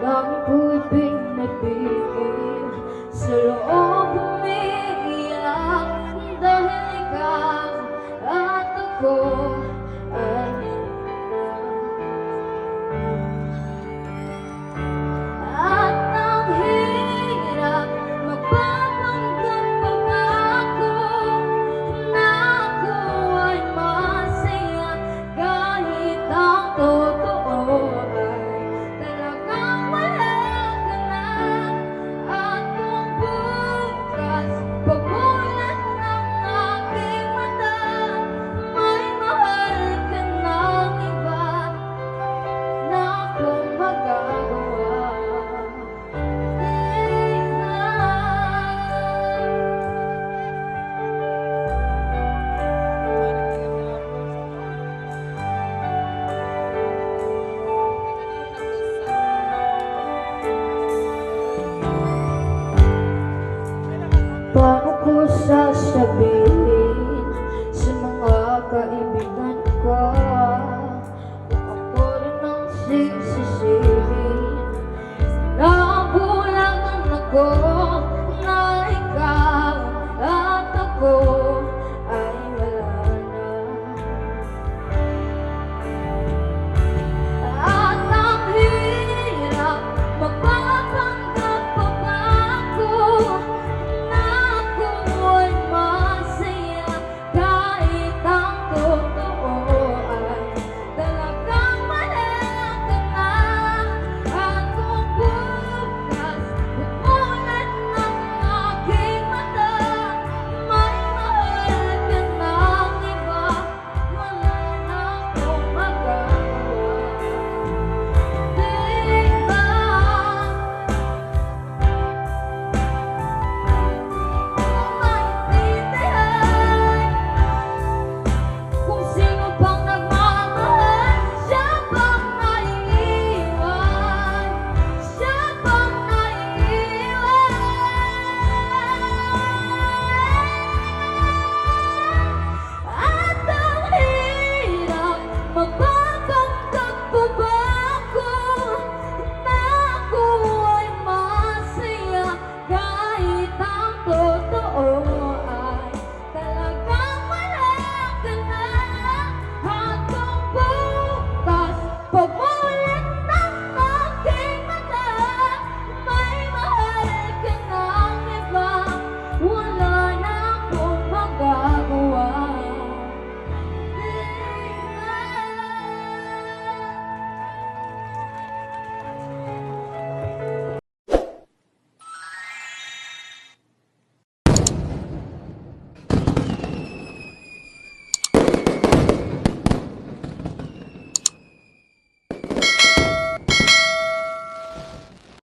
dami ko'y pinipigil sa loob umiiyak dahil ikaw at ako ay at ang hirap magpapanggap pa ba ako na ako ay masaya kahit ang totoo ay talagang wala ka na. At kung bukas pagmulan ng aking mata may mahal ka ng iba na akong magagawa. Paano ko sasabihin sa mga kaibigan ko kung ako rin ang sisisihin? Nabulangan ako